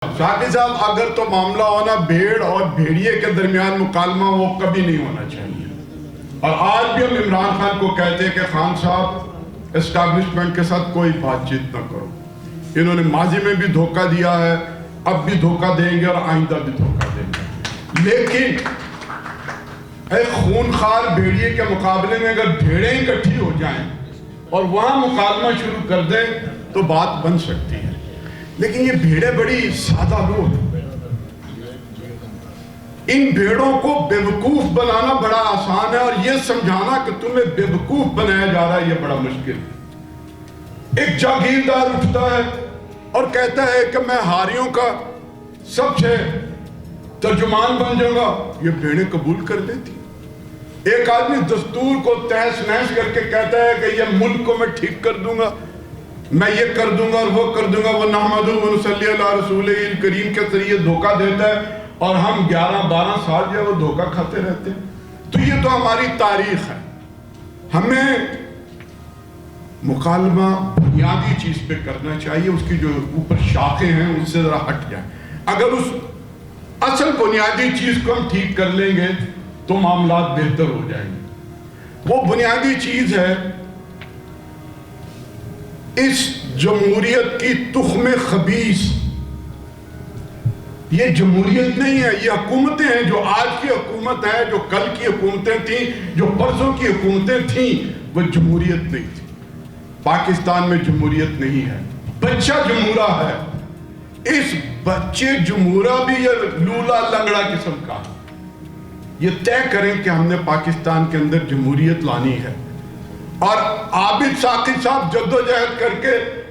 شاکر صاحب اگر تو معاملہ ہونا بھیڑ اور بھیڑیے کے درمیان مکالمہ وہ کبھی نہیں ہونا چاہیے. اور آج بھی ہم عمران خان کو کہتے ہیں کہ خان صاحب اسٹیبلشمنٹ کے ساتھ کوئی بات چیت نہ کرو. انہوں نے ماضی میں بھی دھوکہ دیا ہے, اب بھی دھوکہ دیں گے اور آئندہ بھی دھوکہ دیں گے. لیکن ایک خونخوار بھیڑیے کے مقابلے میں اگر بھیڑیں اکٹھی ہو جائیں اور وہاں مکالمہ شروع کر دیں تو بات بن سکتی ہے. لیکن یہ بھیڑیں بڑی سادہ روح ہیں. ان بھیڑوں کو بے وقوف بنانا بڑا آسان ہے اور یہ سمجھانا کہ تمہیں بے وقوف بنایا جا رہا ہے یہ بڑا مشکل ہے. ایک جاگیردار اٹھتا ہے اور کہتا ہے کہ میں ہاریوں کا سب سے ترجمان بن جاؤں گا. یہ بھیڑیں قبول کر لیتی. ایک آدمی دستور کو تہس نہس کر کے کہتا ہے کہ یہ ملک کو میں ٹھیک کر دوں گا, میں یہ کر دوں گا اور وہ کر دوں گا. وہ نحمدہ و نصلی علی رسولہ الکریم کے ذریعے دھوکہ دیتا ہے اور ہم 11-12 سال جو ہے وہ دھوکہ کھاتے رہتے ہیں. تو یہ تو ہماری تاریخ ہے. ہمیں مکالمہ بنیادی چیز پہ کرنا چاہیے, اس کی جو اوپر شاخیں ہیں اس سے ذرا ہٹ جائیں. اگر اس اصل بنیادی چیز کو ہم ٹھیک کر لیں گے تو معاملات بہتر ہو جائیں گے. وہ بنیادی چیز ہے اس جمہوریت کی تخم خبیث. یہ جمہوریت نہیں ہے, یہ حکومتیں ہیں. جو آج کی حکومت ہے, جو کل کی حکومتیں تھیں, جو پرسوں کی حکومتیں تھیں, وہ جمہوریت نہیں تھی. پاکستان میں جمہوریت نہیں ہے, بچہ جمہورہ ہے. اس بچے جمہورہ بھی یہ لولا لنگڑا قسم کا ہے. یہ طے کریں کہ ہم نے پاکستان کے اندر جمہوریت لانی ہے. اور عابد ثاقب صاحب جدوجہد کر کے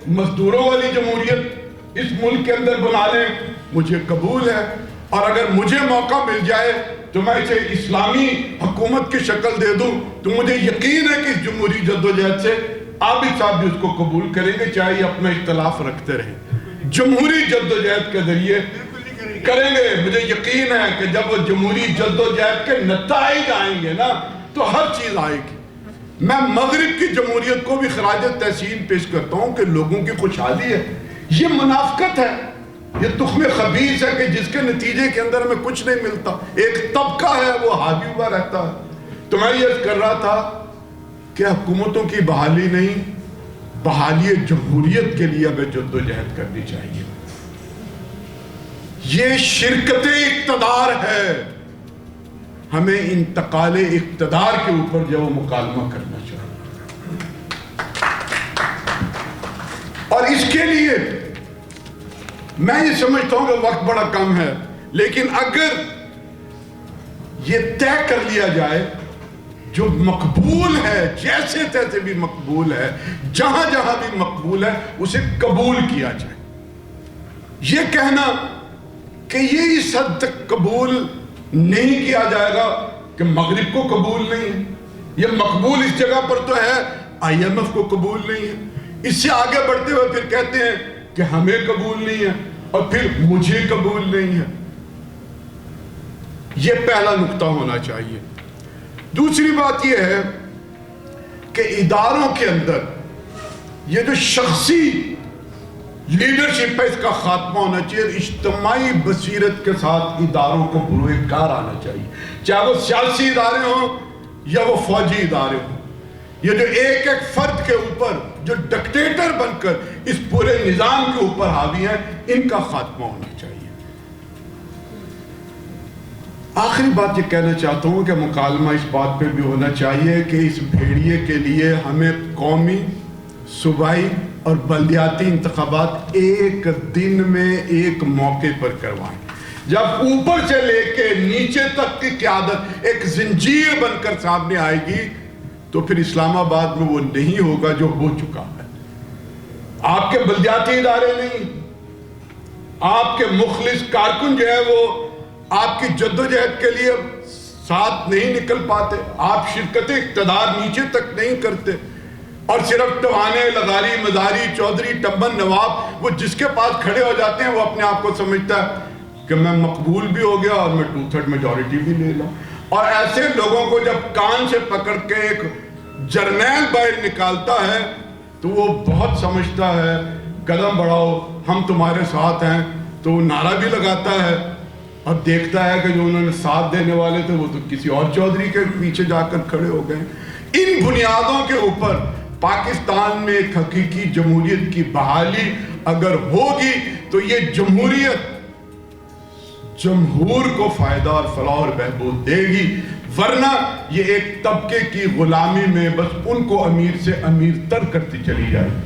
مزدوروں والی جمہوریت اس ملک کے اندر بنا لیں, مجھے قبول ہے. اور اگر مجھے موقع مل جائے تو میں اسے اسلامی حکومت کی شکل دے دوں تو مجھے یقین ہے کہ اس جمہوری جدوجہد سے عابد صاحب بھی اس کو قبول کریں گے, چاہے یہ اپنا اختلاف رکھتے رہیں. جمہوری جدوجہد کے ذریعے کریں گے. مجھے یقین ہے کہ جب وہ جمہوری جدوجہد کے نتائج آئیں گے نا تو ہر چیز آئے گی. میں مغرب کی جمہوریت کو بھی خراج تحسین پیش کرتا ہوں کہ لوگوں کی خوشحالی ہے. یہ منافقت ہے, یہ تخم خبیث ہے کہ جس کے نتیجے کے اندر ہمیں کچھ نہیں ملتا. ایک طبقہ ہے وہ حاوی ہوا رہتا ہے. تو میں یہ کر رہا تھا کہ حکومتوں کی بحالی نہیں, بحالی جمہوریت کے لیے ہمیں جدوجہد کرنی چاہیے. یہ شرکت اقتدار ہے. ہمیں انتقال اقتدار کے اوپر جو مکالمہ کرنا چاہیے. اور اس کے لیے میں یہ سمجھتا ہوں کہ وقت بڑا کم ہے, لیکن اگر یہ طے کر لیا جائے جو مقبول ہے, جیسے تیسے بھی مقبول ہے, جہاں جہاں بھی مقبول ہے, اسے قبول کیا جائے. یہ کہنا کہ یہ اس حد تک قبول نہیں کیا جائے گا کہ مغرب کو قبول نہیں ہے, یہ مقبول اس جگہ پر تو ہے, IMF کو قبول نہیں ہے. اس سے آگے بڑھتے ہوئے پھر کہتے ہیں کہ ہمیں قبول نہیں ہے اور پھر مجھے قبول نہیں ہے. یہ پہلا نقطہ ہونا چاہیے. دوسری بات یہ ہے کہ اداروں کے اندر یہ جو شخصی لیڈرشپ ہے اس کا خاتمہ ہونا چاہیے. اجتماعی بصیرت کے ساتھ اداروں کو بروئے کار آنا چاہیے, چاہے وہ سیاسی ادارے ہوں یا وہ فوجی ادارے ہوں. یہ جو ایک ایک فرد کے اوپر جو ڈکٹیٹر بن کر اس پورے نظام کے اوپر حاوی ہیں, ان کا خاتمہ ہونا چاہیے. آخری بات یہ کہنا چاہتا ہوں کہ مکالمہ اس بات پہ بھی ہونا چاہیے کہ اس بھیڑیے کے لیے ہمیں قومی, صوبائی اور بلدیاتی انتخابات ایک دن میں ایک موقع پر کروائیں. جب اوپر سے لے کے نیچے تک کی قیادت ایک زنجیر بن کر سامنے آئے گی تو پھر اسلام آباد میں وہ نہیں ہوگا جو ہو چکا ہے. آپ کے بلدیاتی ادارے نہیں, آپ کے مخلص کارکن جو ہے وہ آپ کی جدوجہد کے لیے ساتھ نہیں نکل پاتے. آپ شرکت اقتدار نیچے تک نہیں کرتے اور صرف ٹوانے, لغاری, مزاری, چودھری, ٹمبن, نواب وہ جس کے پاس کھڑے ہو جاتے ہیں وہ اپنے آپ کو سمجھتا ہے کہ میں مقبول بھی ہو گیا اور میں 2/3 میجورٹی بھی لے لوں. اور ایسے لوگوں کو جب کان سے پکڑ کے ایک جرنیل باہر نکالتا ہے تو وہ بہت سمجھتا ہے قدم بڑھاؤ, ہم تمہارے ساتھ ہیں, تو وہ نعرہ بھی لگاتا ہے اور دیکھتا ہے کہ جو انہوں نے ساتھ دینے والے تھے وہ تو کسی اور چودھری کے پیچھے جا کر کھڑے ہو گئے. ان بنیادوں کے اوپر پاکستان میں ایک حقیقی جمہوریت کی بحالی اگر ہوگی تو یہ جمہوریت جمہور کو فائدہ اور فلاح اور بہبود دے گی، ورنہ یہ ایک طبقے کی غلامی میں بس ان کو امیر سے امیر تر کرتی چلی جائے گی.